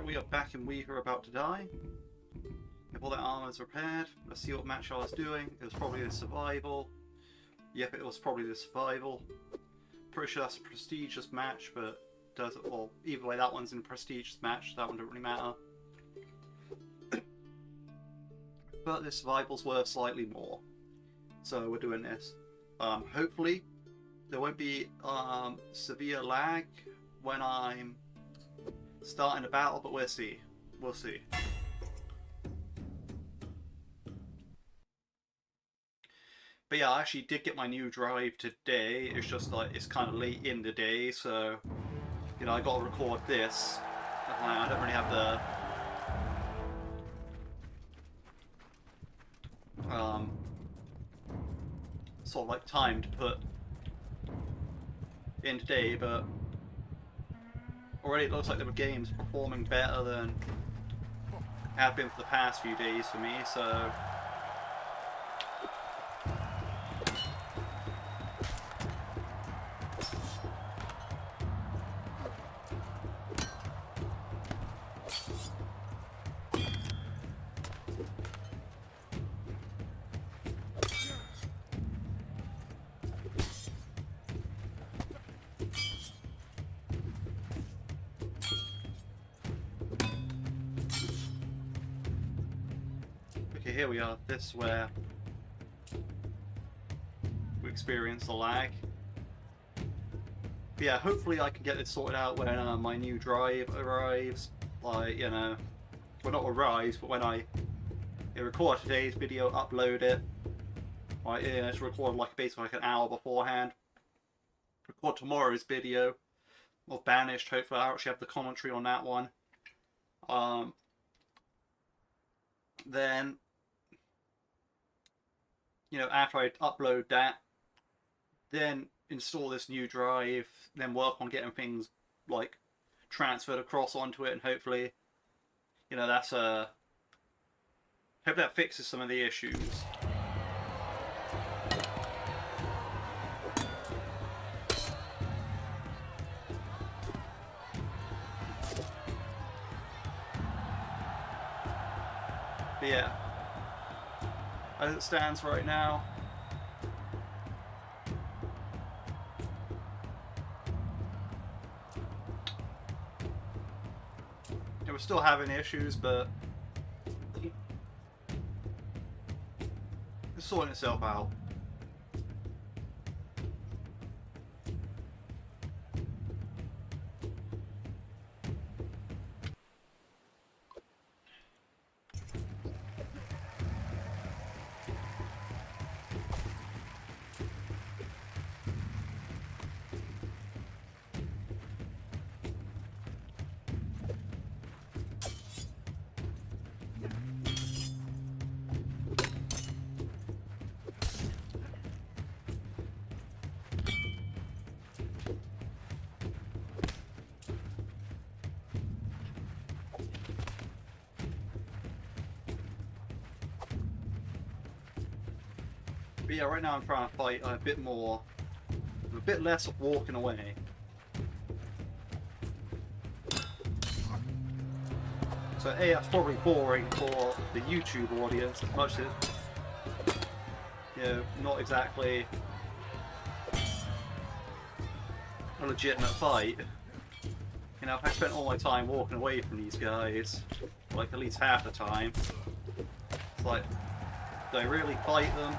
we are back and we are about to die. If all that armor is repaired, let's see what match I was doing. It was probably the survival. Yep, it was probably the survival. Pretty sure that's a prestigious match, but does it? Well, either way, that one's in a prestigious match. That one doesn't really matter. But the survival's worth slightly more, so we're doing this. Hopefully, there won't be severe lag when I'm starting a battle, but we'll see. We'll see. But yeah, I actually did get my new drive today. It's just like it's kind of late in the day, so you know I got to record this. I don't really have the sort of like time to put in today, but already it looks like the game's performing better than it have been for the past few days for me, so here we are. This is where we experience the lag. But yeah, hopefully I can get this sorted out when my new drive arrives. Like, you know, well, not arrives, but when I record today's video, upload it. Like, you know, it's recorded like basically like an hour beforehand. Record tomorrow's video of Banished. Hopefully I actually have the commentary on that one. Then, you know, after I upload that, then install this new drive, then work on getting things like transferred across onto it, and hopefully, you know, that's hope that fixes some of the issues. But yeah, as it stands right now, we're still having issues, but it's sorting itself out. But yeah, right now I'm trying to fight a bit more, a bit less of walking away. So A, that's probably boring for the YouTube audience as much as, you know, not exactly a legitimate fight. You know, if I spent all my time walking away from these guys, like at least half the time, it's like, do I really fight them?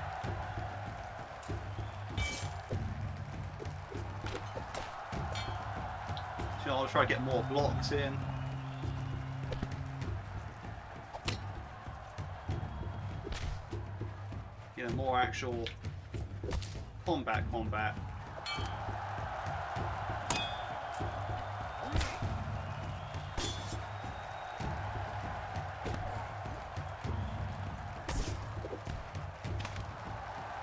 So I'll try to get more blocks in. You know, more actual combat.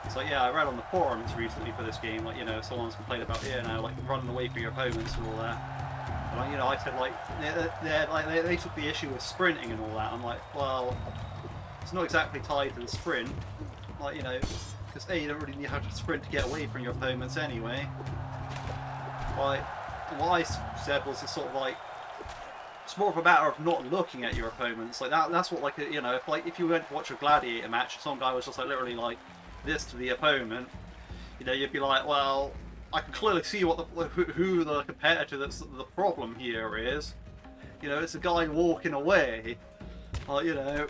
So yeah, I read on the forums recently for this game, like, you know, someone's complained about, you know, like running away from your opponents and all that. And, you know, I said, like, they took the issue with sprinting and all that. I'm like, well, it's not exactly tied to the sprint. Like, you know, because A, you don't really need how to sprint to get away from your opponents anyway. Like, what I said was it's sort of like, it's more of a matter of not looking at your opponents. Like that's what like you know, if you went to watch a gladiator match, some guy was just like literally like this to the opponent, you know, you'd be like, well, I can clearly see what who the competitor that's the problem here is. You know, it's a guy walking away. You know,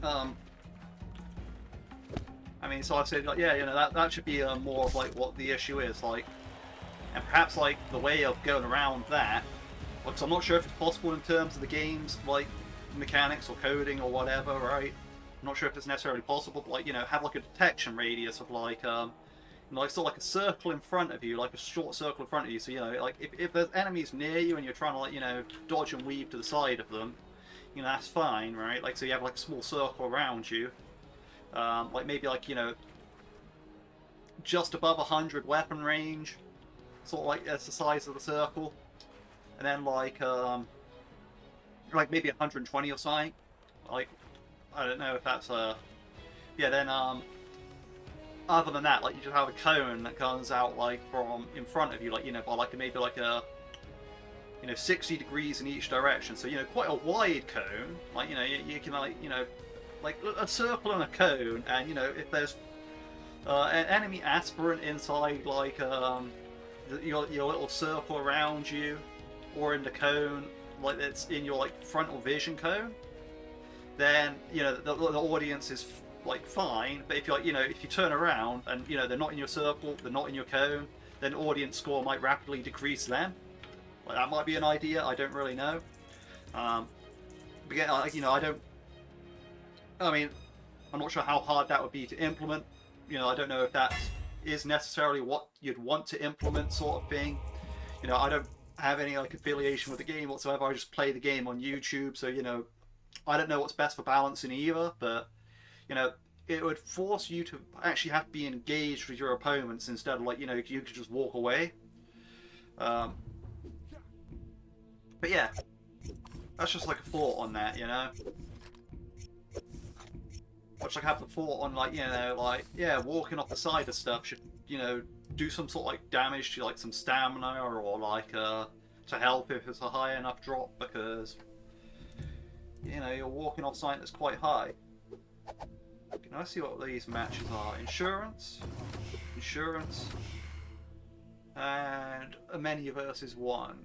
I mean, so I said like, yeah, you know, that should be more of like what the issue is like, and perhaps like the way of going around that. Because I'm not sure if it's possible in terms of the game's like mechanics or coding or whatever, right? I'm not sure if it's necessarily possible, but like, you know, have like a detection radius of like you know, like sort of like a circle in front of you, like a short circle in front of you. So you know, like if there's enemies near you and you're trying to like, you know, dodge and weave to the side of them, you know, that's fine, right? Like so you have like a small circle around you, like maybe like, you know, just above 100 weapon range, sort of like that's the size of the circle. And then like maybe 120 or something. Like I don't know if that's yeah. Then other than that, like you just have a cone that comes out like from in front of you, like you know, by like maybe like a, you know, 60 degrees in each direction. So you know, quite a wide cone. Like you know, you can like, you know, like a circle and a cone, and you know, if there's an enemy aspirant inside like your little circle around you, or in the cone, like it's in your like frontal vision cone, then you know the audience is like fine. But if you like, you know, if you turn around and you know they're not in your circle, they're not in your cone, then audience score might rapidly decrease them. Like that might be an idea. I don't really know. But yeah, you know, I mean, I'm not sure how hard that would be to implement. You know, I don't know if that is necessarily what you'd want to implement, sort of thing. You know, I don't have any like affiliation with the game whatsoever. I just play the game on YouTube, so you know, I don't know what's best for balancing either. But you know, it would force you to actually have to be engaged with your opponents instead of like, you know, you could just walk away. But yeah, that's just like a thought on that, you know. Much like I have the thought on like, you know, like yeah, walking off the side of stuff should, you know, do some sort of like damage to like some stamina or like to help if it's a high enough drop, because you know you're walking off something that's quite high. Okay, now let's see what these matches are. Insurance, and a many versus one.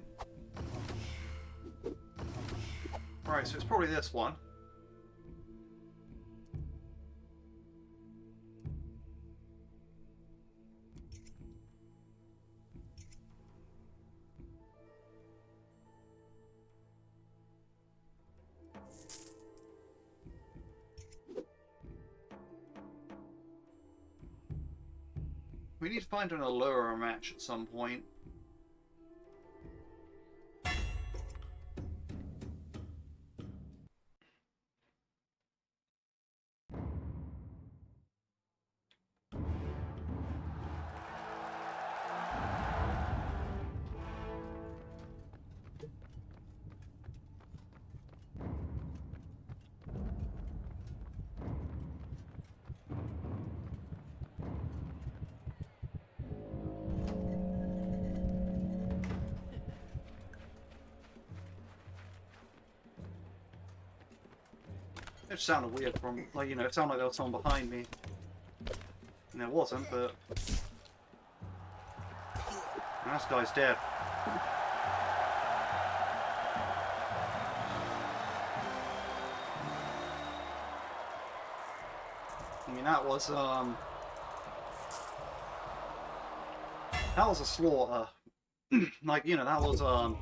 Right, so it's probably this one. We need to find an allure match at some point. It sounded weird from, like, you know, it sounded like there was someone behind me. And there wasn't, but... And this guy's dead. I mean, that was a slaughter. Like, you know, that was, I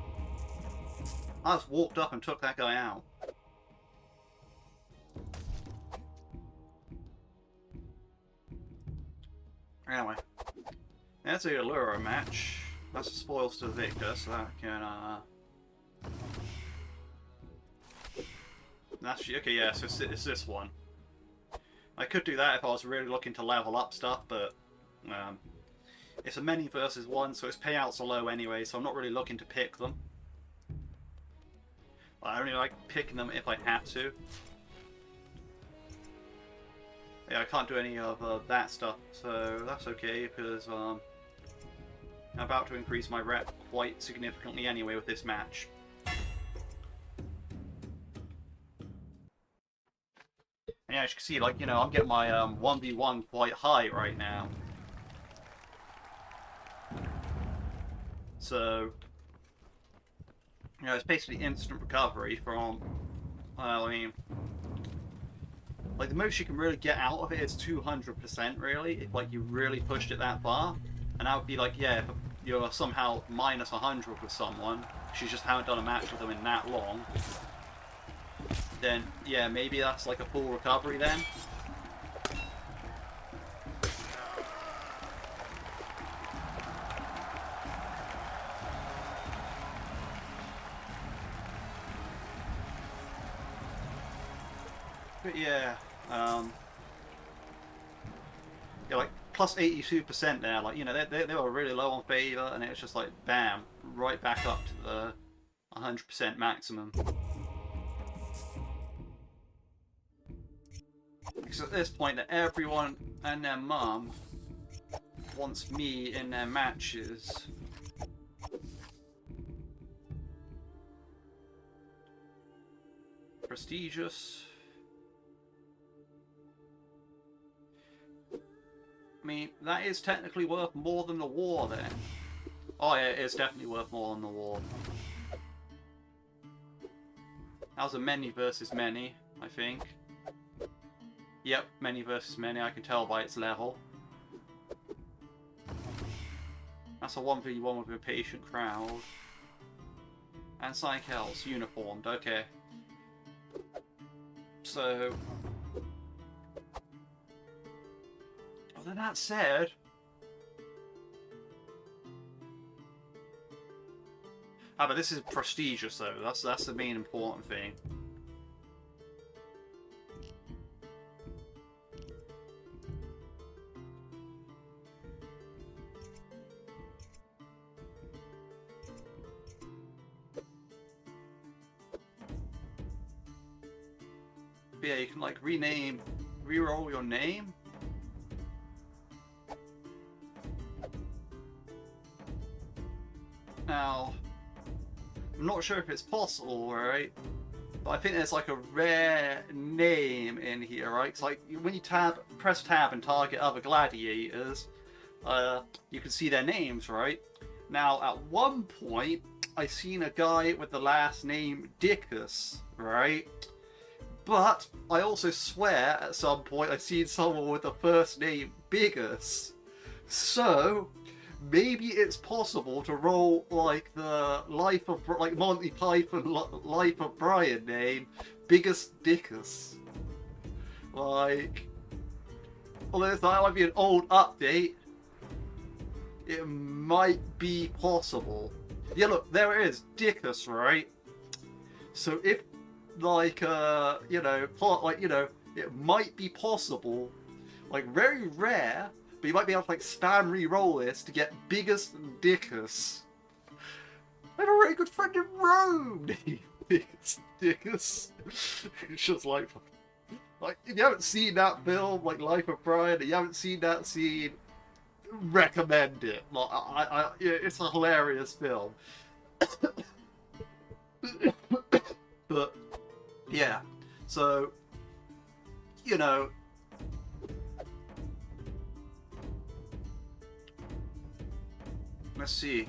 just walked up and took that guy out. Anyway, that's a allure match. That's the spoils to the victor, so that can, that's, okay, yeah, so it's this one. I could do that if I was really looking to level up stuff, but, it's a many versus one, so its payouts are low anyway, so I'm not really looking to pick them. I only like picking them if I have to. Yeah, I can't do any of that stuff, so that's okay, because I'm about to increase my rep quite significantly anyway with this match. And yeah, as you can see, like, you know, I'm getting my 1v1 quite high right now. So, you know, it's basically instant recovery from, I mean, like, the most you can really get out of it is 200%, really, if, like, you really pushed it that far. And that would be like, yeah, if you're somehow minus 100 with someone, because you just haven't done a match with them in that long, then, yeah, maybe that's like a full recovery then. But yeah, yeah, like plus 82% there. Like, you know, they were really low on favor, and it's just like bam, right back up to the 100% maximum. Because at this point, that everyone and their mum wants me in their matches. Prestigious. I mean, that is technically worth more than the war then. Oh yeah, it is definitely worth more than the war. That was a many versus many, I think. Yep, many versus many, I can tell by its level. That's a 1v1 with a patient crowd. And Cycles, uniformed, okay. So... Other than that said... Ah, but this is prestigious though, that's the main important thing. But yeah, you can like reroll your name. Now, I'm not sure if it's possible, right? But I think there's like a rare name in here, right? It's like when you press tab and target other gladiators, you can see their names, right? Now, at one point, I seen a guy with the last name Dickus, right? But I also swear at some point I seen someone with the first name Biggus. So maybe it's possible to roll like the life of like Monty Python Life of Brian name Biggus Dickus. Like, although that might be an old update, it might be possible. Yeah, look, there it is, Dickus, right? So if like you know, like, you know, it might be possible, like very rare, but you might be able to like spam re-roll this to get Biggest Dickus. I have a very good friend in Rome named Biggest Dickus. It's just like if you haven't seen that film, like Life of Brian, and you haven't seen that scene, recommend it. Like it's a hilarious film. But yeah, so, you know, let's see.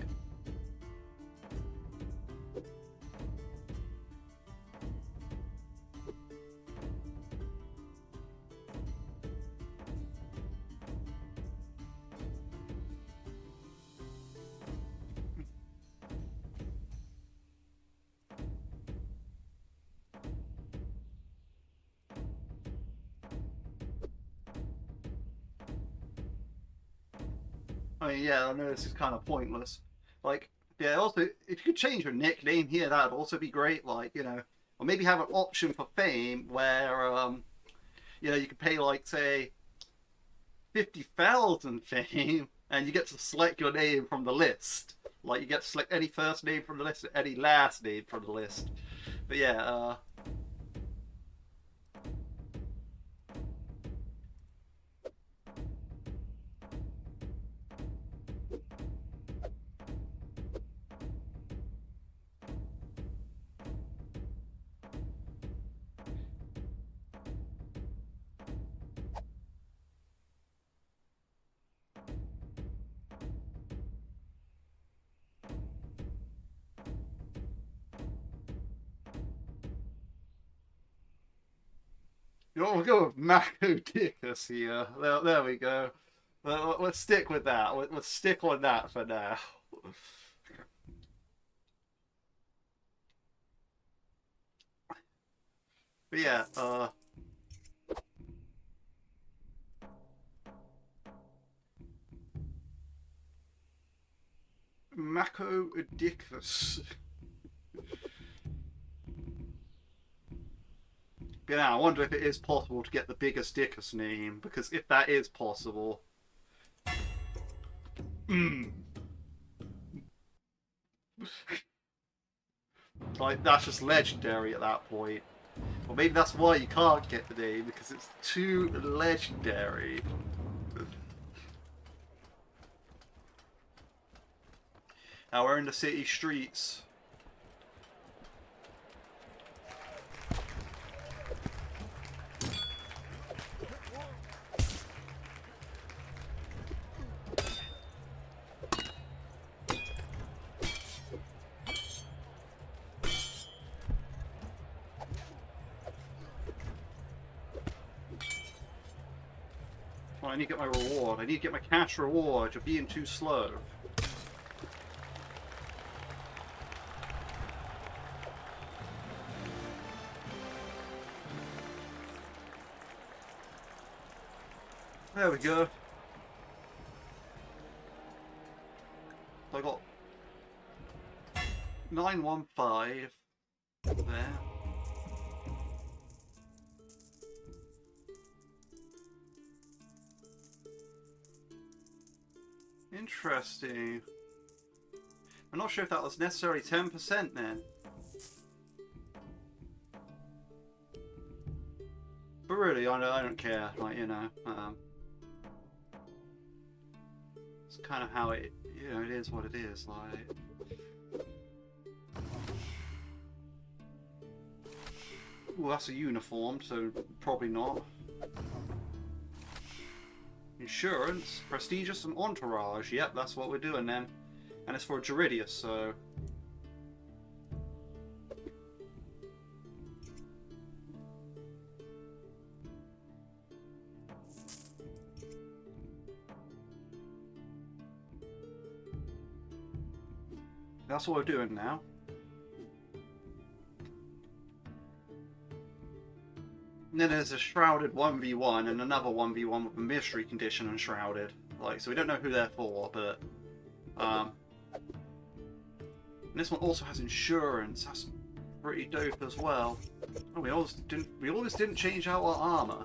I mean, yeah, I know this is kind of pointless. Like, yeah, also, if you could change your nickname here, that would also be great. Like, you know, or maybe have an option for fame where, you know, you could pay, like, say, 50,000 fame, and you get to select your name from the list. Like, you get to select any first name from the list, any last name from the list. But yeah, You know, we'll go with Mako Dickus here. There we go. Let's stick with that. Let's stick on that for now. But yeah, Mako Dickus. But now I wonder if it is possible to get the biggest Dickus name, because if that is possible, like that's just legendary at that point. Or maybe that's why you can't get the name, because it's too legendary. Now we're in the city streets. Oh, I need to get my reward. I need to get my cash reward. You're being too slow. There we go. So I got 915 there. Interesting. I'm not sure if that was necessarily 10% then. But really, I don't care. Like, you know, it's kind of how it, you know, it is what it is. Like, well, that's a uniform, so probably not. Insurance, prestigious, and entourage. Yep, that's what we're doing then. And it's for Geridius, so. That's what we're doing now. And then there's a Shrouded 1v1 and another 1v1 with a mystery condition on Shrouded. Like, so we don't know who they're for, but and this one also has insurance. That's pretty dope as well. Oh, we always didn't change out our armor.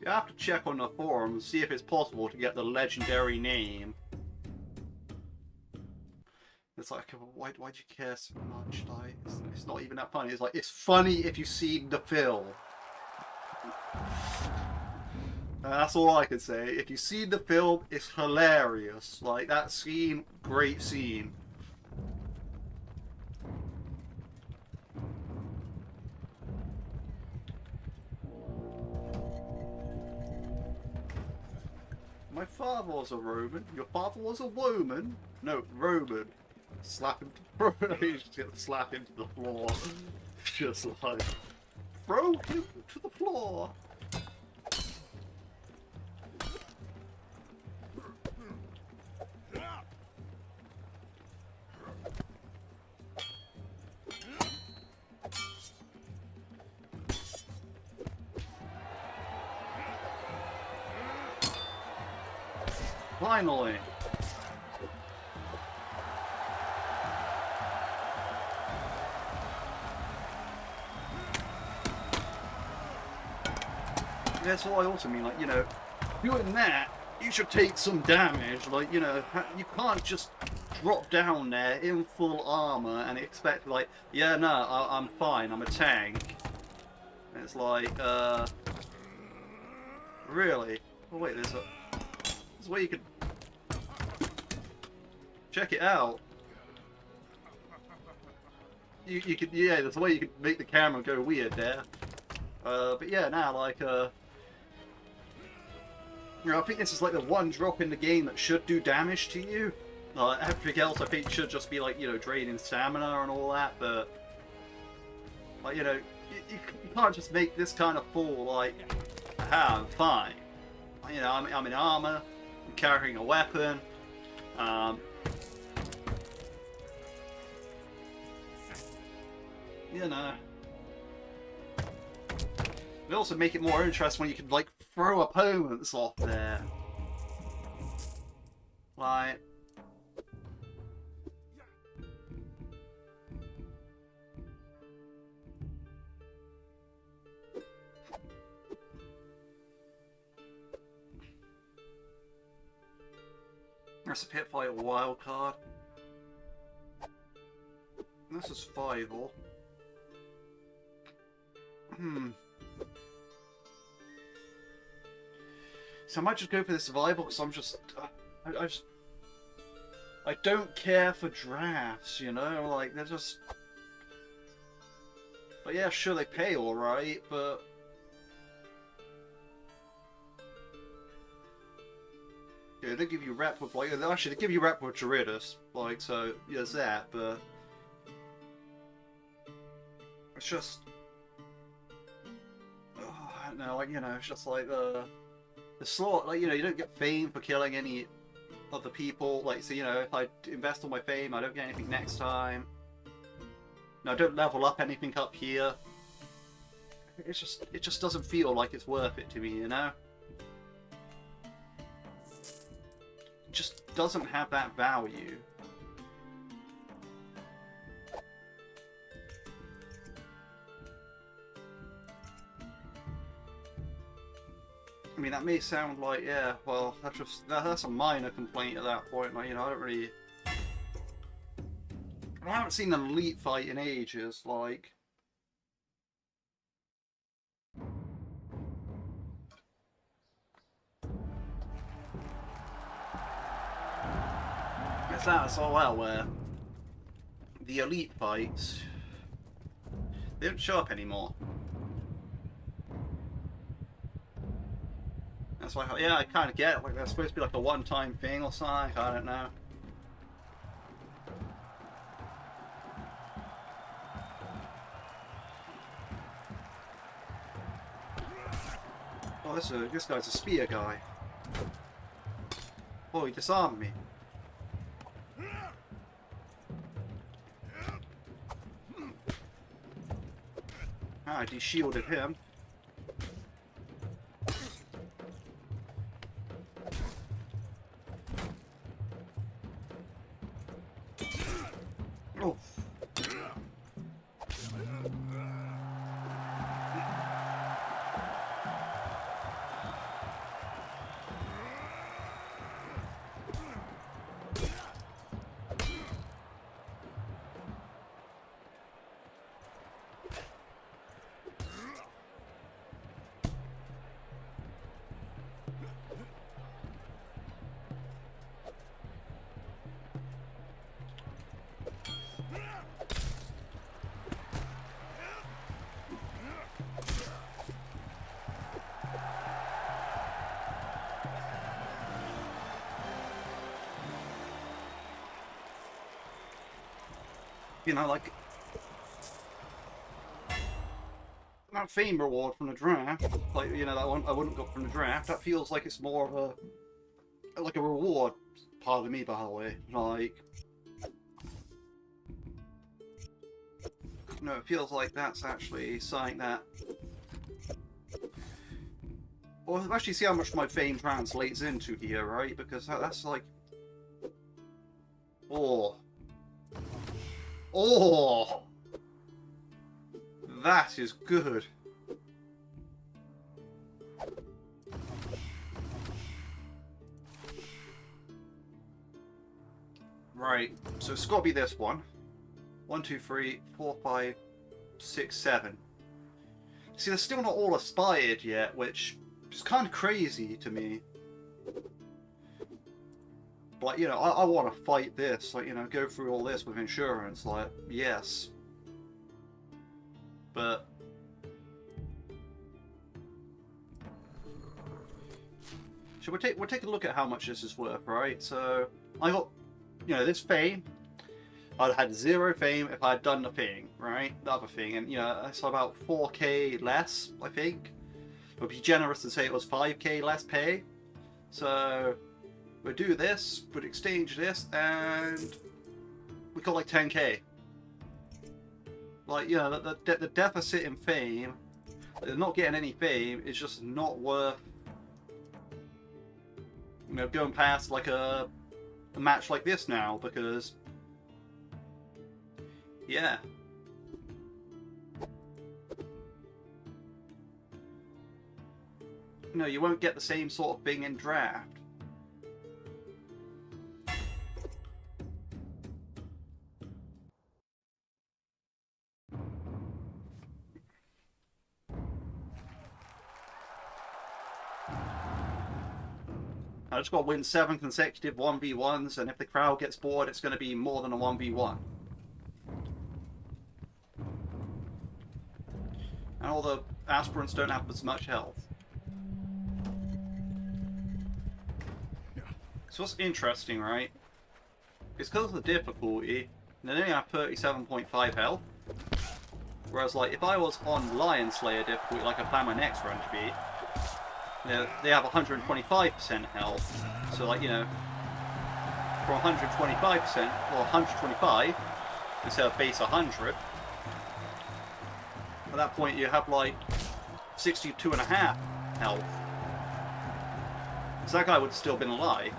You have to check on the forums, see if it's possible to get the legendary name. It's like, why'd you care so much? Like, it's not even that funny. It's like, it's funny if you've seen the film. That's all I can say. If you've seen the film, it's hilarious. Like, that scene, great scene. My father was a Roman. Your father was a woman. No, Roman. Slap him to slap him to the floor. Just like throw him to the floor. Finally. That's what I also mean, like, you know, doing that, you should take some damage, like, you know, you can't just drop down there in full armor and expect, like, yeah, no, I'm fine, I'm a tank. And it's like, really? Oh wait, there's a way you could check it out. You could, yeah, there's a way you could make the camera go weird there. But yeah, now, like, You know, I think this is like the one drop in the game that should do damage to you. Everything else I think should just be like, you know, draining stamina and all that, but like, you know, you can't just make this kind of fool like, I'm fine. You know, I'm in armour, I'm carrying a weapon, you know. They also make it more interesting when you can like throw opponents off there. Like, there's a pit fight wild card. This is 5-all. So I might just go for the survival because I'm just, I don't care for drafts, you know, like they're just, but yeah, sure they pay all right, but yeah, they give you rep with like, actually they give you rep with Druidus, like, so yeah, there's that, but it's just, oh, I don't know, like, you know, it's just like the slot, like, you know, you don't get fame for killing any of the people, like, so, you know, if I invest all my fame, I don't get anything next time. No, I don't level up anything up here. It's just, it just doesn't feel like it's worth it to me, you know? It just doesn't have that value. I mean, that may sound like, yeah, well, that's a minor complaint at that point. Like, you know, I haven't seen an elite fight in ages. Like, it's that as well where the elite fights, they don't show up anymore. That's why, yeah, I kind of get it. Like, they're supposed to be like a one-time thing or something. I don't know. Oh, this guy's a spear guy. Oh, he disarmed me. Ah, I de-shielded him. Oh. You know, like that fame reward from the draft, like, you know, that one I wouldn't got from the draft. That feels like it's more of a like a reward. Pardon me, by the way. Like, no, it feels like that's actually something that. Well, let's actually see how much my fame translates into here, right? Because that's like, oh. Oh! That is good. Right, so it's got to be this one. 1, 2, 3, 4, 5, 6, 7. See, they're still not all aspired yet, which is kind of crazy to me. Like, you know, I want to fight this, like, you know, go through all this with insurance, like, yes. But So we'll take a look at how much this is worth, right? So I got, you know, this fame. I'd had 0 fame if I had done the thing, right? The other thing, and you know, it's about 4k less, I think. It would be generous to say it was 5k less pay. So we'll do this, we'll exchange this, and we got like 10k. Like, you know, the deficit in fame, not getting any fame, is just not worth, you know, going past like a match like this now, because yeah. No, you won't get the same sort of thing in draft. I just got to win 7 consecutive 1v1s, and if the crowd gets bored, it's going to be more than a 1v1. And all the aspirants don't have as much health. So what's interesting, right? It's because of the difficulty, they only have 37.5 health. Whereas, like, if I was on Lion Slayer difficulty, like I plan my next run to be, you know, they have 125% health. So, like, you know, from 125%, or 125, instead of base 100, at that point you have, like, 62.5 health. So that guy would have still been alive.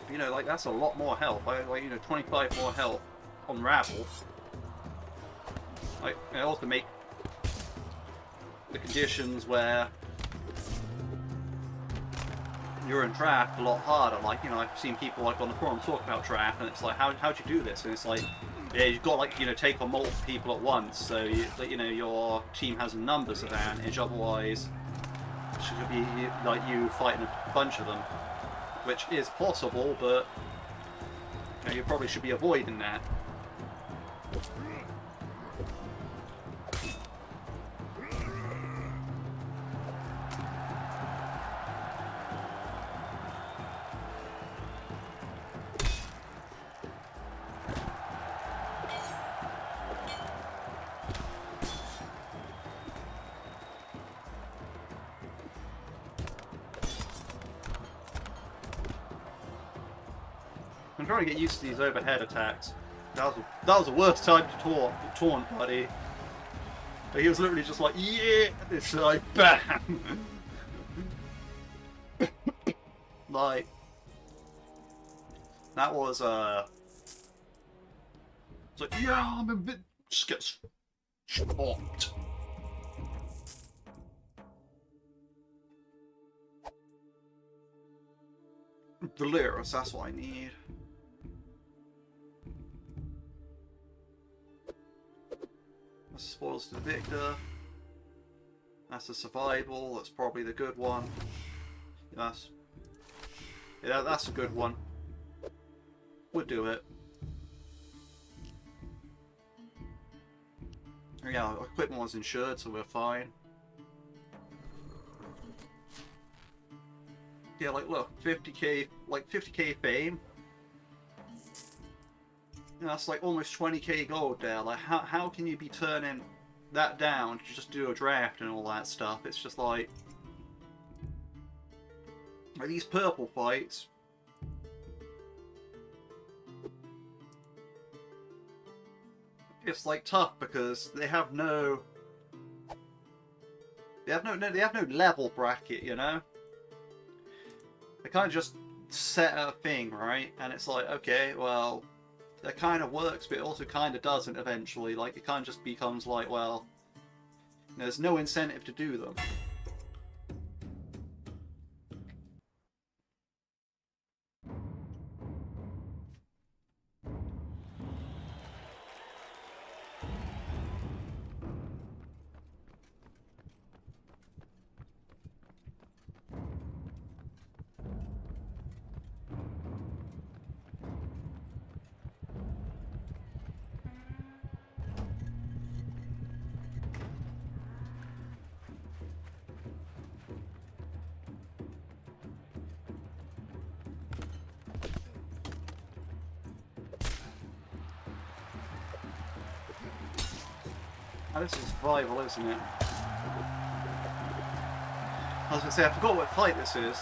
You know, like, that's a lot more health. Like, you know, 25 more health on Rabble. Like, it also make the conditions where you're in draft a lot harder. Like, you know, I've seen people like on the forum talk about draft, and it's like, how'd you do this? And it's like, yeah, you've got, like, you know, take on multiple people at once, so you know, your team has a numbers advantage. Otherwise, it should be like you fighting a bunch of them, which is possible, but you know, you probably should be avoiding that. I'm trying to get used to these overhead attacks. That was the worst time to taunt, buddy. But he was literally just like, yeah, it's like bam. Like, that was it's like, yeah, I'm a bit, just gets chopped. Valerius, that's what I need. That's spoils to the victor. That's a survival. That's probably the good one. Yes. Yeah, that's a good one. We'll do it. Yeah, our equipment was insured, so we're fine. Yeah, like, look, 50k, like 50k fame. You know, that's like almost 20k gold there. Like, how can you be turning that down to just do a draft and all that stuff? It's just like these purple fights. It's like tough because they have no level bracket, you know. They kind of just set a thing, right? And it's like, okay, well, that kind of works, but it also kind of doesn't eventually. Like, it kind of just becomes like, well, there's no incentive to do them. this is survival, isn't it? I was going to say, I forgot what fight this is.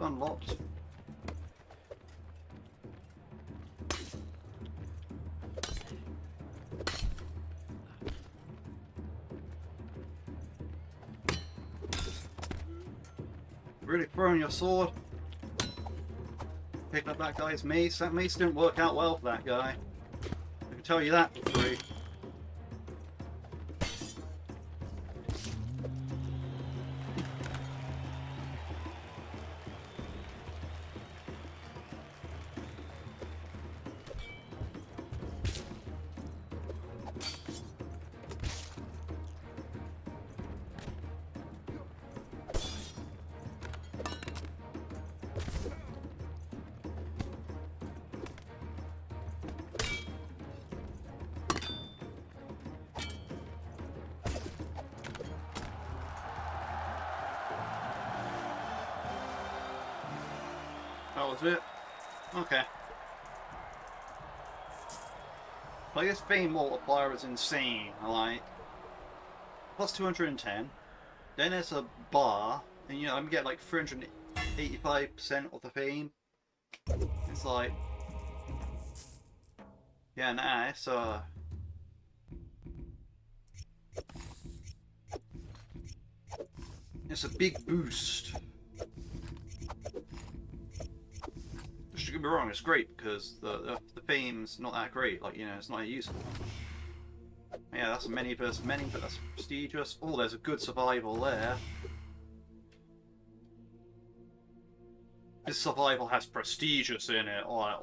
Unlocked. Really throwing your sword. Picking up that guy's mace. That mace didn't work out well for that guy. I can tell you that for free. That was it? Okay. Like, this fame multiplier is insane. Like, plus 210. Then there's a bar, and you know, I'm getting like 385% of the fame. It's like, yeah, nah, it's a big boost. Don't get me wrong, it's great because the fame's not that great. Like, you know, it's not useful. Yeah, that's a many versus many, but that's prestigious. Oh, there's a good survival there. This survival has prestigious in it. Like,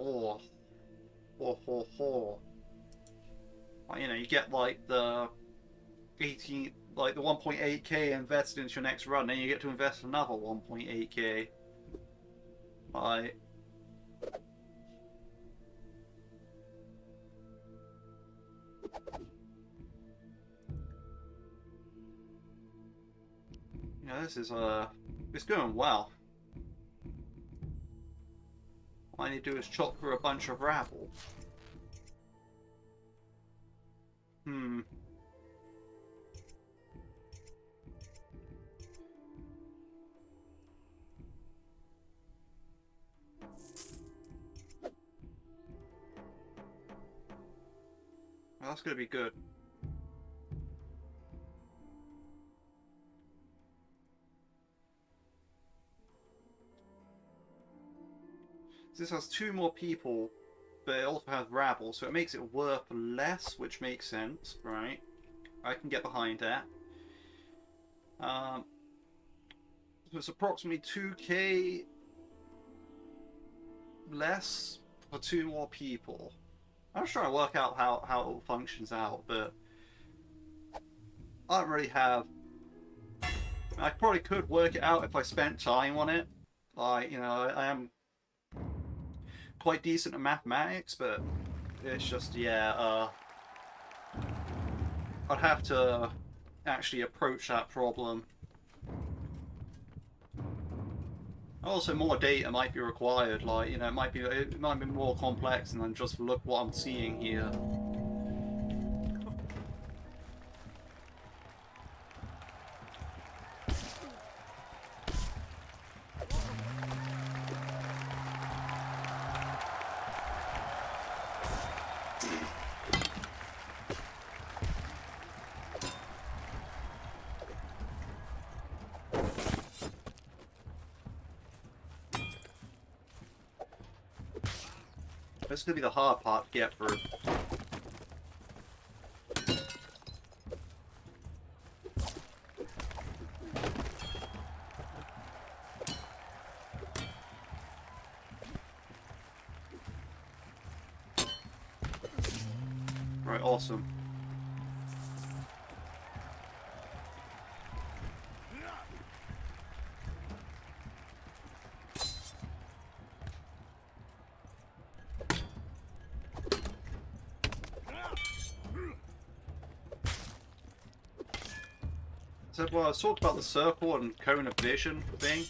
Like, you know, you get like the 18, like the 1.8k invested into your next run, then you get to invest another 1.8k. Like. You know, this is it's going well. All I need to do is chop through a bunch of rabble. Well, that's going to be good. This has 2 more people, but it also has rabble, so it makes it worth less, which makes sense, right? I can get behind that. So it's approximately 2k less for 2 more people. I'm just trying to work out how it all functions out, but I don't really have. I probably could work it out if I spent time on it. Like, you know, I am quite decent at mathematics, but it's just, yeah, I'd have to actually approach that problem. Also, more data might be required. Like, you know, it might be more complex than just look what I'm seeing here. This is going to be the hard part to get through. awesome. So, well, I was talking about the circle and cone of vision thing.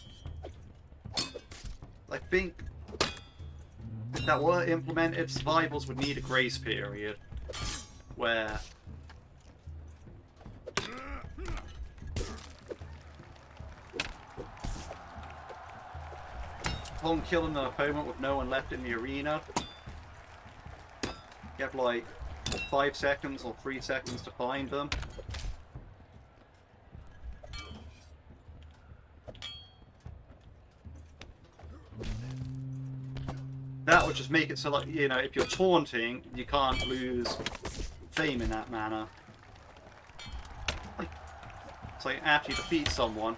I think if that were implemented, survivors would need a grace period where upon killing the opponent with no one left in the arena, you have like 5 seconds or 3 seconds to find them. That would just make it so, like, you know, if you're taunting, you can't lose fame in that manner. It's like after you defeat someone,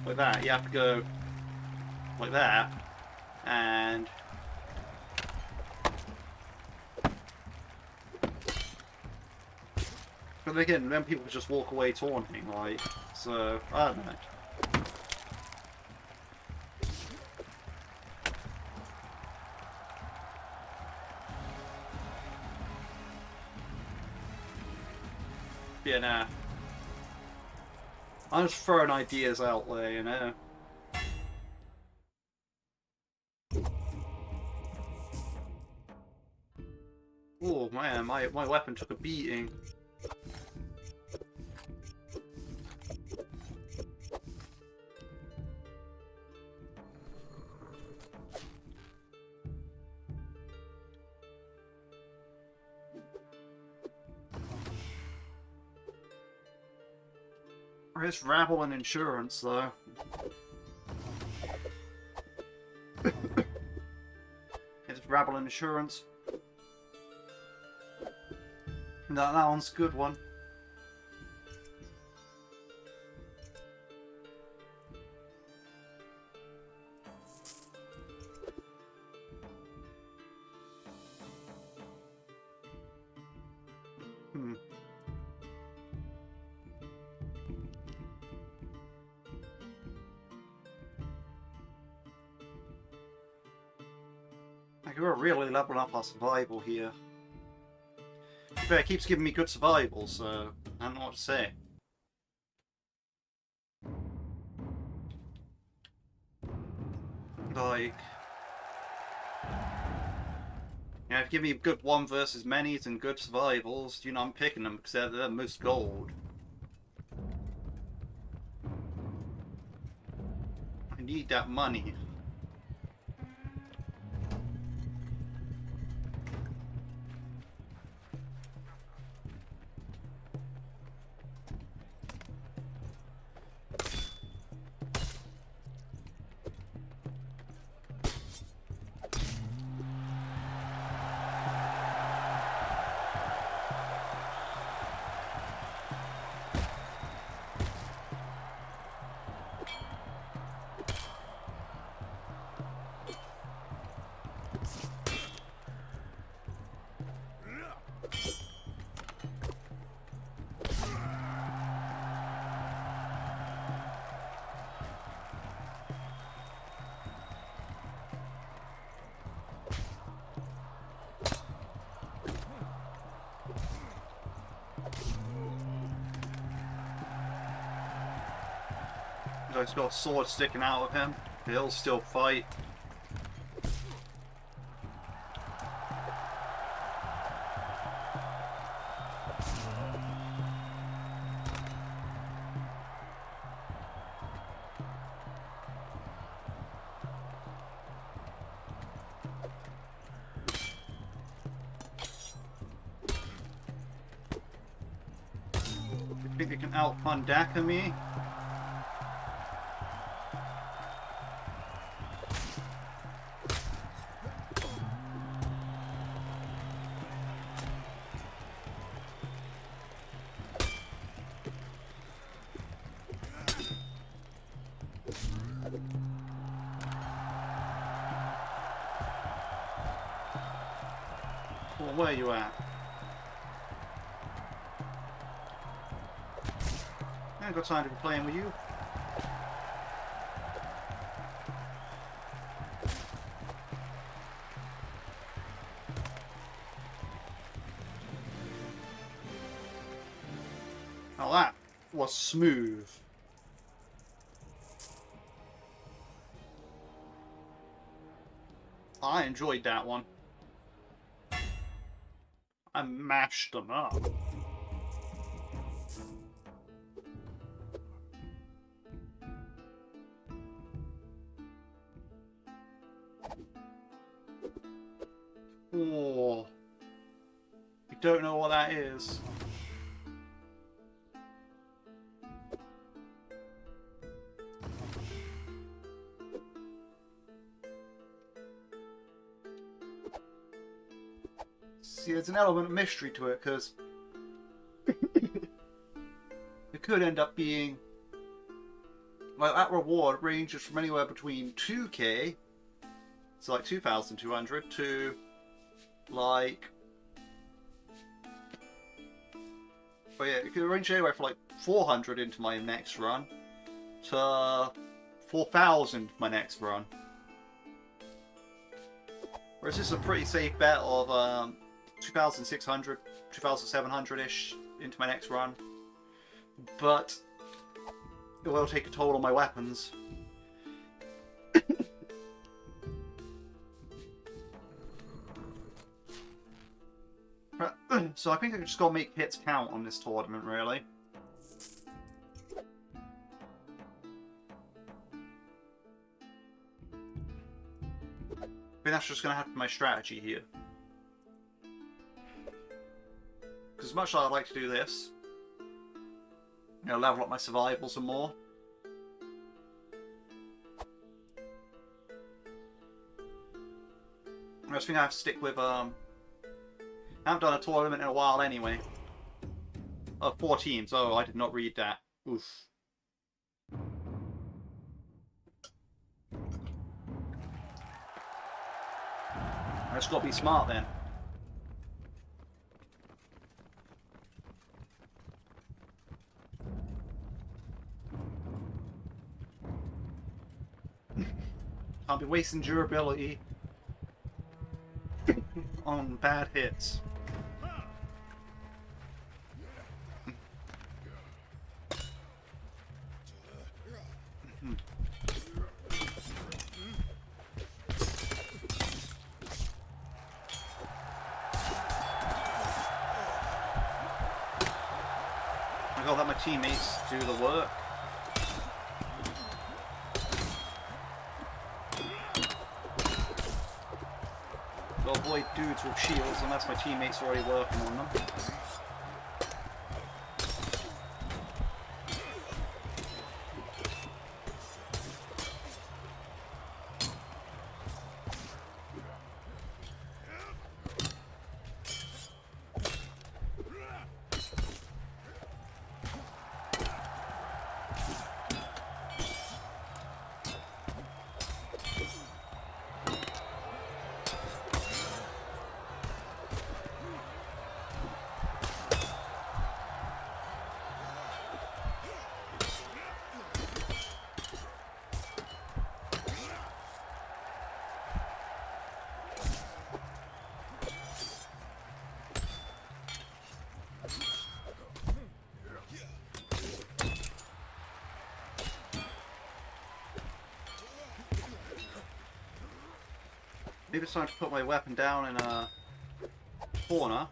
like that, you have to go like that, and but again, then people just walk away taunting, like, so, I don't know. Yeah, nah. I'm just throwing ideas out there, you know. Oh man, my weapon took a beating. It's rabble and insurance, though. It's rabble and insurance. That one's a good one. We're really leveling up our survival here. But it keeps giving me good survival, so I don't know what to say. Like, you know, if you give me good 1 versus many's and good survivals, you know, I'm picking them because they're the most gold. I need that money. He's got a sword sticking out of him. He'll still fight. You think they can out-pun me? Well, where are you at? I ain't got time to be playing with you. Now that was smooth. I enjoyed that one. I mashed them up. Oh, you don't know what that is. See, there's an element of mystery to it, because it could end up being, like, that reward ranges from anywhere between 2k, so like 2,200, to like, oh yeah, it could range anywhere from like 400 into my next run to 4,000 my next run. Whereas this is a pretty safe bet of 2,600, 2,700-ish into my next run. But it will take a toll on my weapons. So I think I just got to make hits count on this tournament, really. I think that's just going to have to be my strategy here. Because as much as I'd like to do this, you know, level up my survival some more, I just think I have to stick with, I haven't done a tournament in a while anyway. 4 teams. Oh, I did not read that. Oof. I just gotta be smart then. I'll be wasting durability on bad hits. I gotta let my teammates do the work. Gotta avoid dudes with shields unless my teammates are already working on them. Maybe it's time to put my weapon down in a corner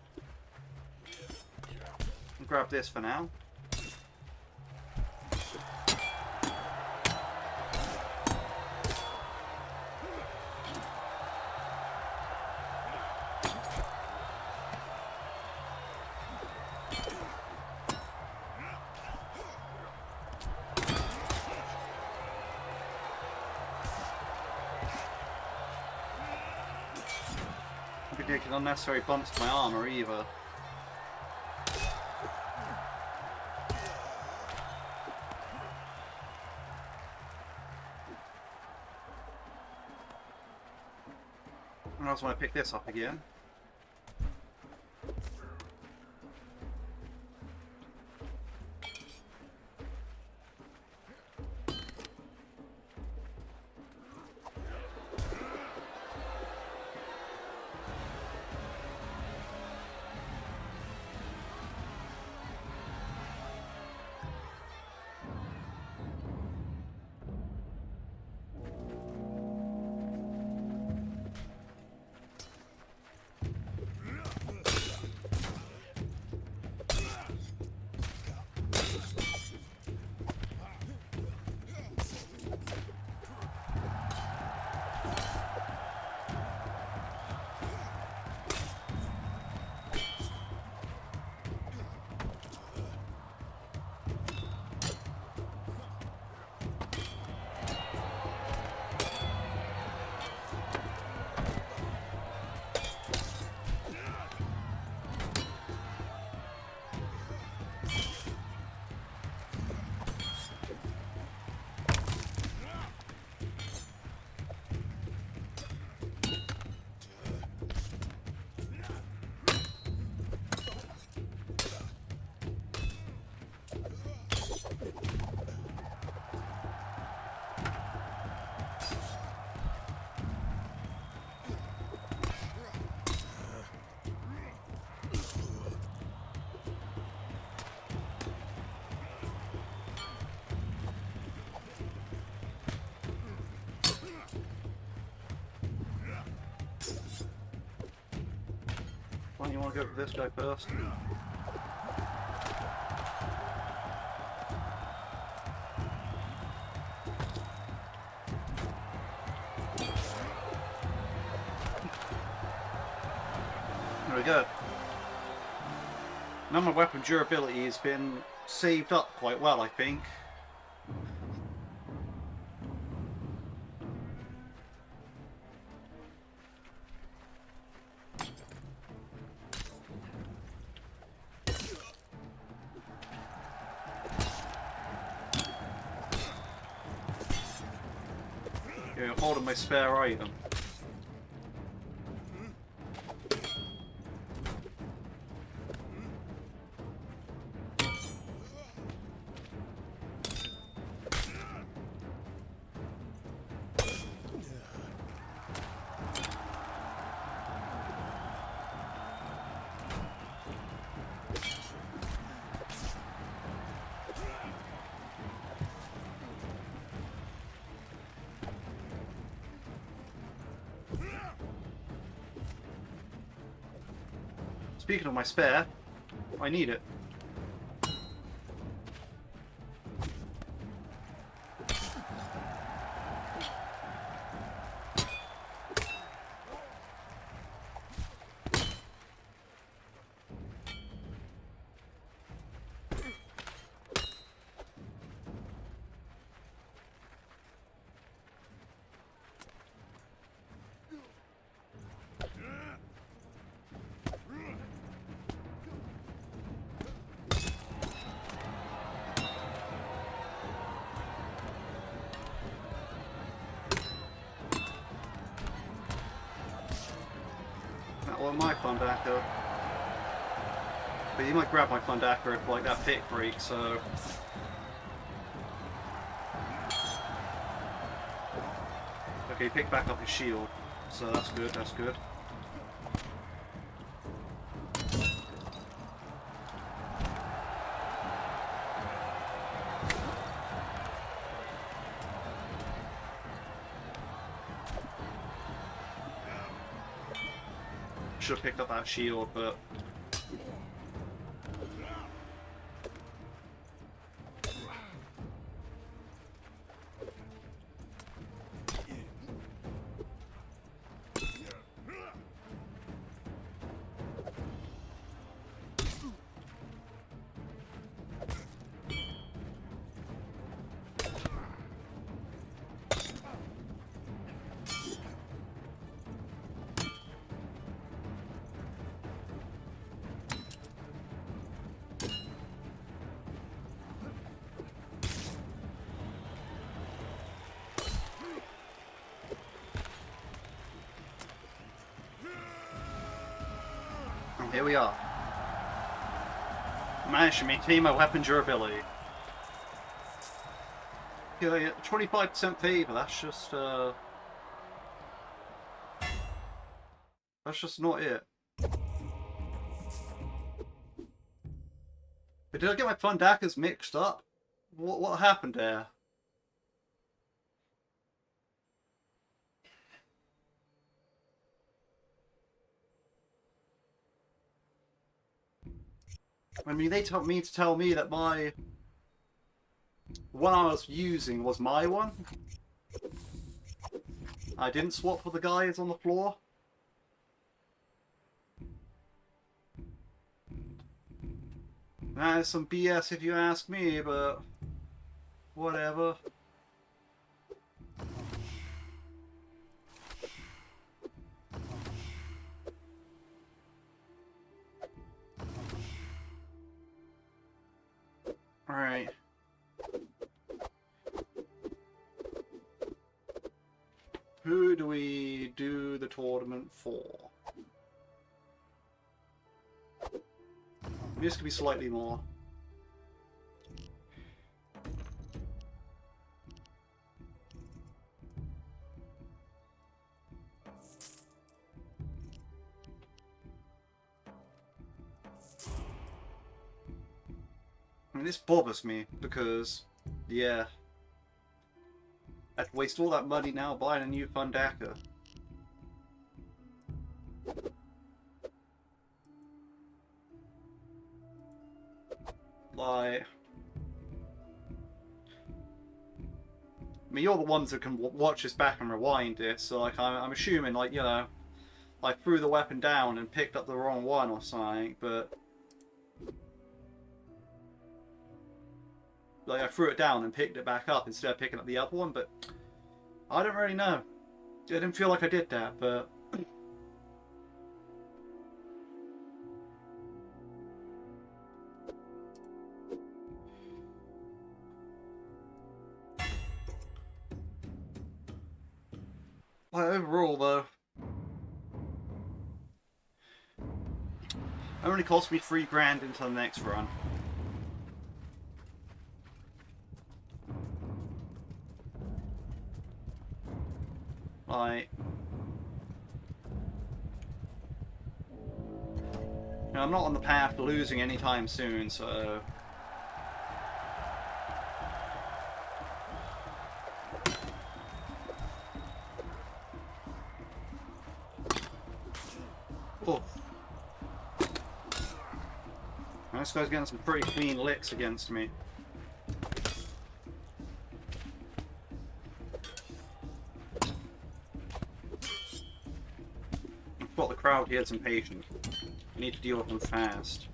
and grab this for now. Taking unnecessary bumps to my armour either. And I also want to pick this up again. you want to go for this guy first? There we go. Now my weapon durability has been saved up quite well, I think. Okay, holding my spare item. Speaking of my spare, I need it. Or my Thundacker. But you might grab my Thundacker if like that pick breaks, so... Okay, pick back up his shield. So that's good, that's good. Should have picked up that shield, but... Here we are. Managed to maintain my weapon durability. Yeah, 25% favor, that's just not it. But did I get my Thundackers mixed up? What happened there? I mean, they told me to tell me that my one I was using was my one. I didn't swap for the guys on the floor. That is some BS if you ask me, but whatever. Alright. Who do we do the tournament for? This could be slightly more. I mean, this bothers me because, yeah, I'd waste all that money now buying a new Thundacker. Like, I mean, you're the ones that can watch this back and rewind it, so like I'm assuming, like, you know, I threw the weapon down and picked up the wrong one or something, but like I threw it down and picked it back up instead of picking up the other one, but I don't really know. I didn't feel like I did that, but like, overall though, it only cost me $3 into the next run. Like, you know, I'm not on the path to losing anytime soon, so oh. This guy's getting some pretty clean licks against me. I've got the crowd here that's impatient. I need to deal with them fast.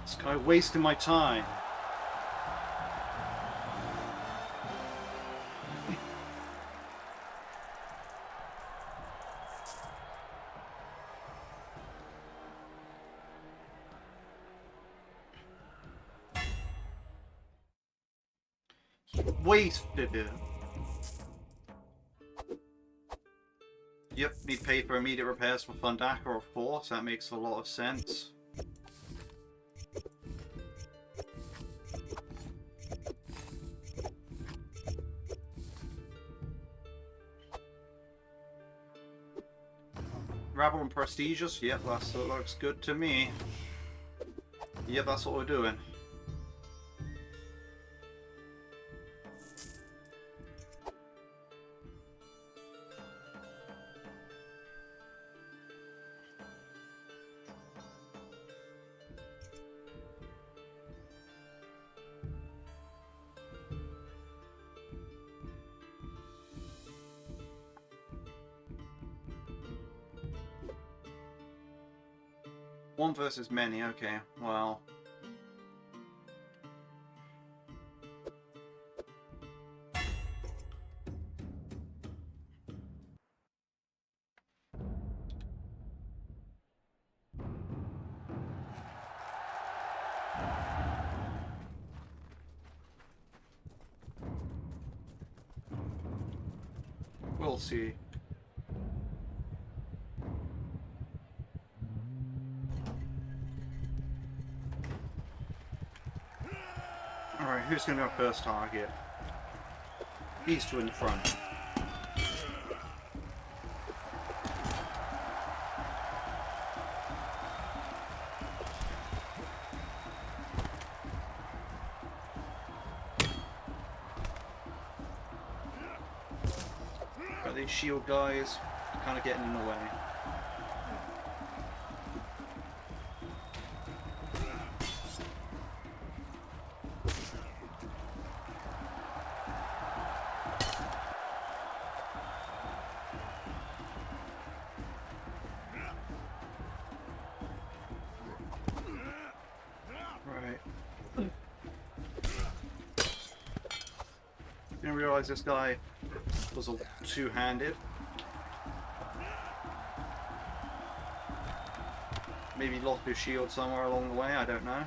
This guy wasting my time. Wasted it. Yep, need pay for immediate repairs for Fundaka, of course. That makes a lot of sense. Rabble and prestigious? Yep, that looks good to me. Yep, that's what we're doing. One versus many, okay, well. We'll see. Alright, who's going to go first target? These two in the front. Got these shield guys kind of getting in the way. Didn't realize this guy was a two-handed. Maybe lost his shield somewhere along the way, I don't know.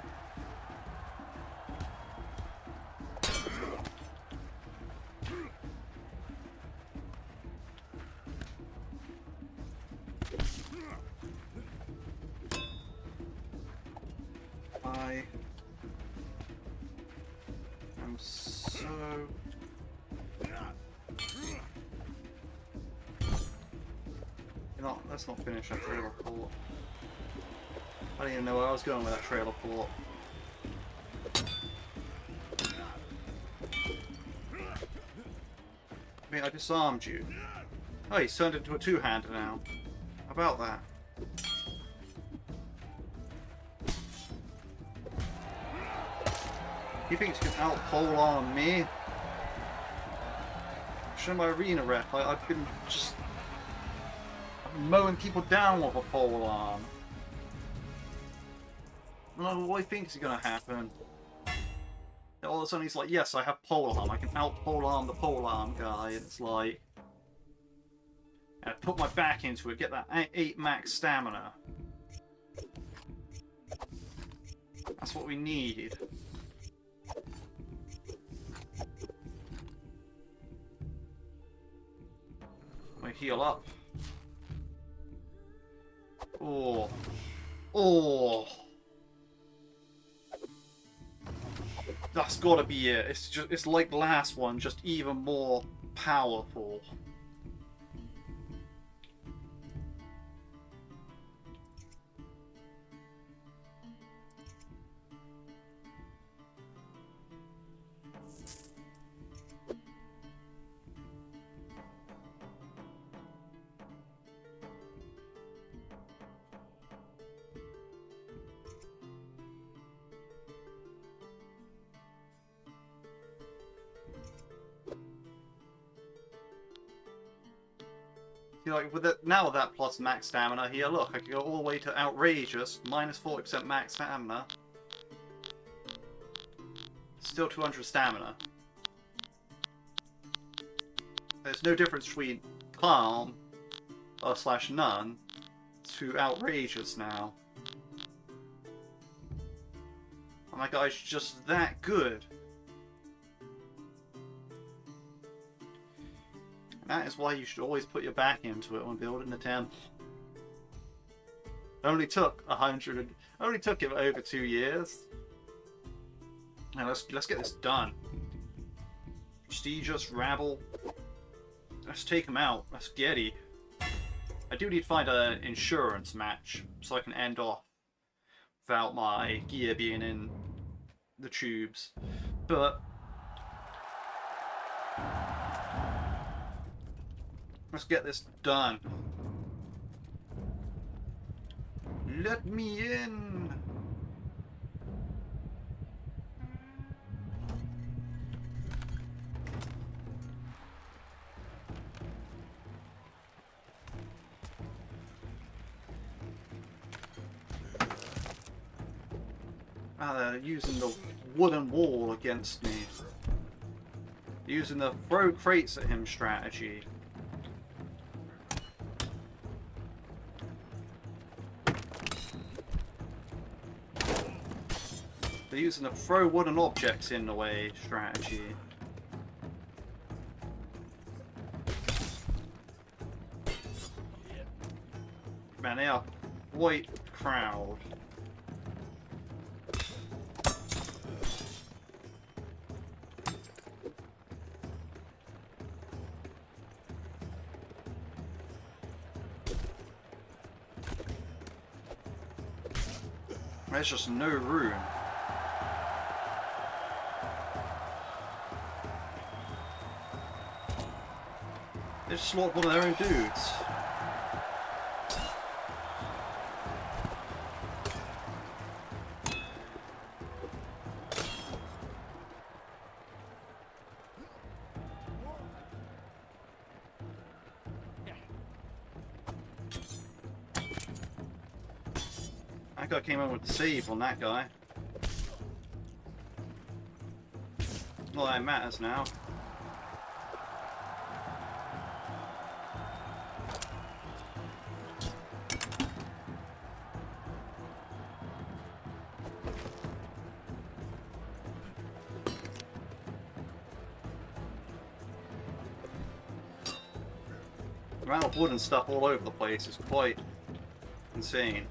I am so... Let's not finish that trailer port. I don't even know where I was going with that trailer port. I mean, I disarmed you. Oh, he's turned into a two-hander now. How about that? He thinks he can out-pole on me? Show my arena rep. I've been just mowing people down with a pole arm. I don't know what he thinks is going to happen. And all of a sudden he's like, yes, I have pole arm. I can out-pole arm the pole arm guy. And it's like... And I put my back into it, get that 8 max stamina. That's what we need. We heal up. Oh. Oh. That's gotta be it. It's like the last one, just even more powerful. Like with it, now with that plus max stamina here, look, I can go all the way to outrageous, minus 40% max stamina. Still 200 stamina. There's no difference between calm slash none to outrageous now. Oh my god, it's just that good. That is why you should always put your back into it when building the temple. It only took him over 2 years. Now let's get this done. Prestigious, rabble. Let's take him out. Let's get it. I do need to find an insurance match so I can end off without my gear being in the tubes. But let's get this done. Let me in. Ah, they're using the wooden wall against me. Using the throw crates at him strategy. They're using the throw wooden objects in the way strategy. Man, they are quite crowd. There's just no room. They just slaughtered one of their own dudes. That guy came in with the save on that guy. Not that it matters now. The amount of wood and stuff all over the place is quite insane.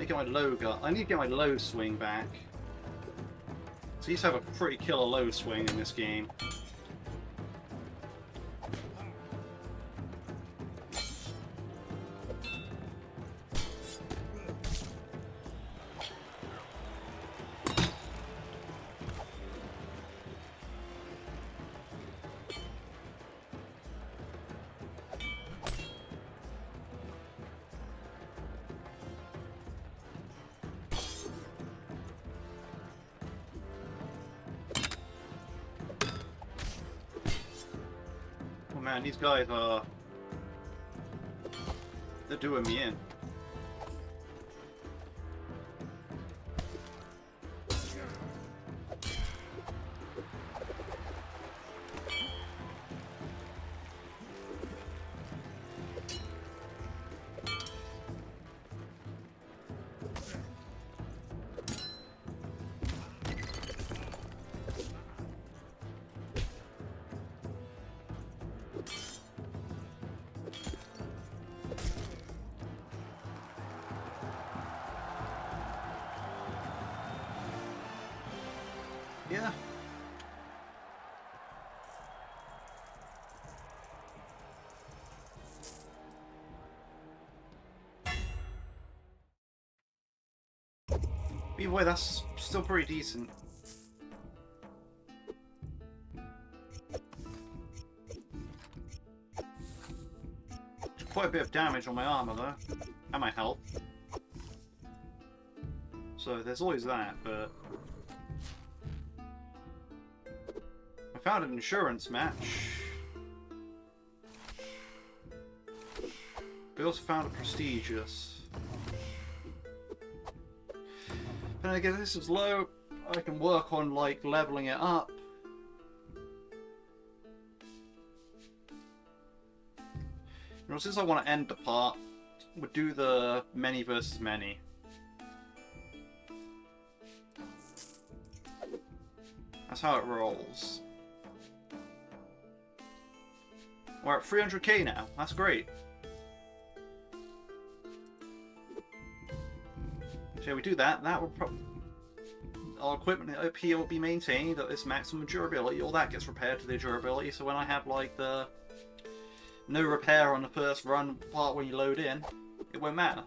to get my low gun. I need to get my low swing back. So I used to have a pretty killer low swing in this game. Man, these guys are... they're doing me in. Yeah. Either way, that's still pretty decent. Quite a bit of damage on my armour though, and my health. So there's always that, but... I found an insurance match. We also found a prestigious. And again, this is low. I can work on like leveling it up. You know, since I want to end the part, we'll do the many versus many. That's how it rolls. We're at 300k now. That's great. So we do that. That will probably... our equipment up here will be maintained at this maximum durability. All that gets repaired to the durability. So when I have like the no repair on the first run part when you load in, it won't matter.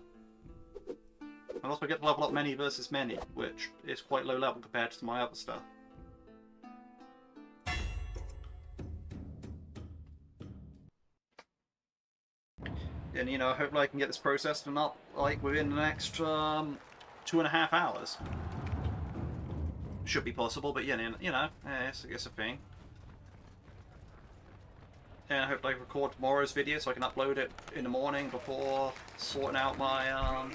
And also I get to level up many versus many, which is quite low level compared to my other stuff. And you know, hopefully I can get this processed and up like within the next 2.5 hours. Should be possible, but yeah, you know, it's a thing. And I hope I record tomorrow's video so I can upload it in the morning before sorting out my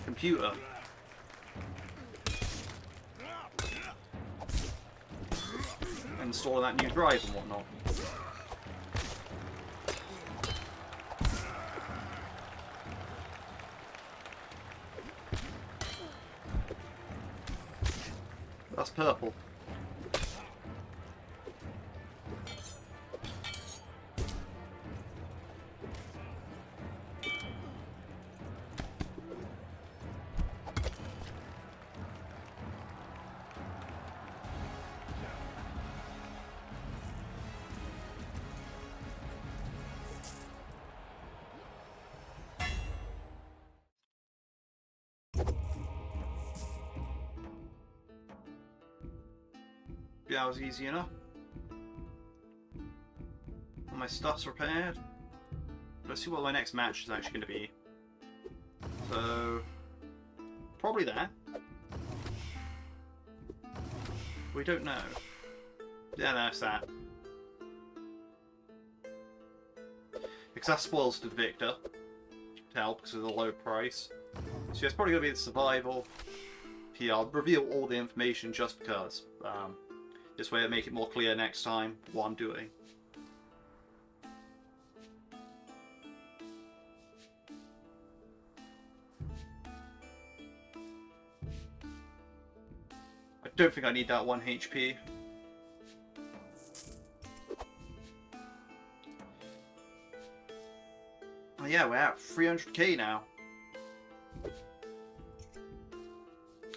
computer. And installing that new drive and whatnot. That's purple. Yeah, that was easy enough. All my stuff's repaired. Let's see what my next match is actually going to be. So, probably that. We don't know. Yeah, no, it's that. Because that spoils to the victor. You can tell because of the low price. So yeah, it's probably going to be the survival. Yeah, I'll reveal all the information just because. This way it'll make it more clear next time what I'm doing. I don't think I need that 1 HP. Oh yeah, we're at 300k now.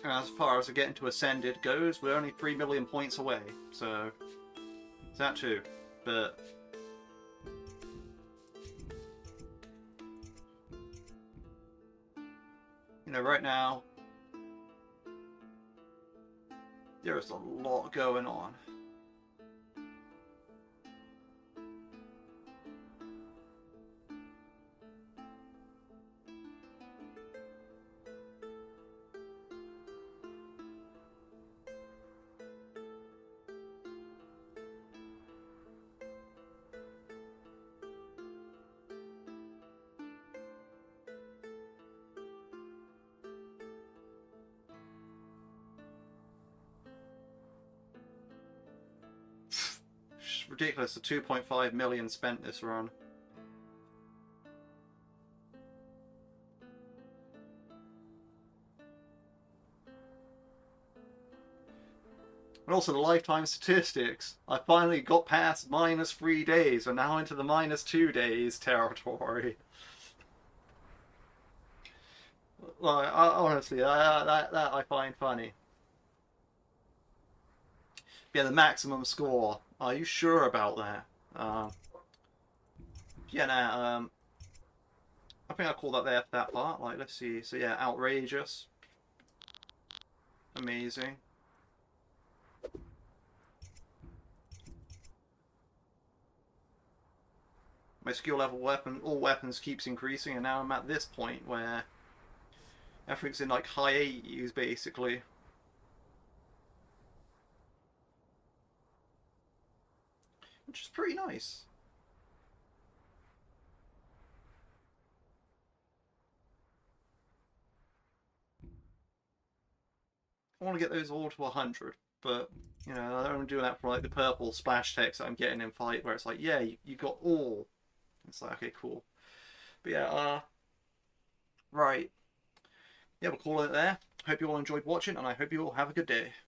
And as far as getting to Ascended goes, we're only 3 million points away, so it's that too. But you know, right now there's a lot going on. It's ridiculous, the 2.5 million spent this run. And also the lifetime statistics. I finally got past -3 days. We're now into the -2 days territory. Well, honestly, that I find funny. Yeah, the maximum score. Are you sure about that? Yeah, nah, I think I'll call that there for that part. Like, let's see. So yeah, outrageous. Amazing. My skill level all weapons keeps increasing, and now I'm at this point where everything's in like high 80s basically. Which is pretty nice. I want to get those all to 100, but you know, I don't want to do that for like the purple splash text that I'm getting in fight where it's like, yeah, you got all. It's like, okay, cool. But yeah, right. Yeah, we'll call it there. Hope you all enjoyed watching, and I hope you all have a good day.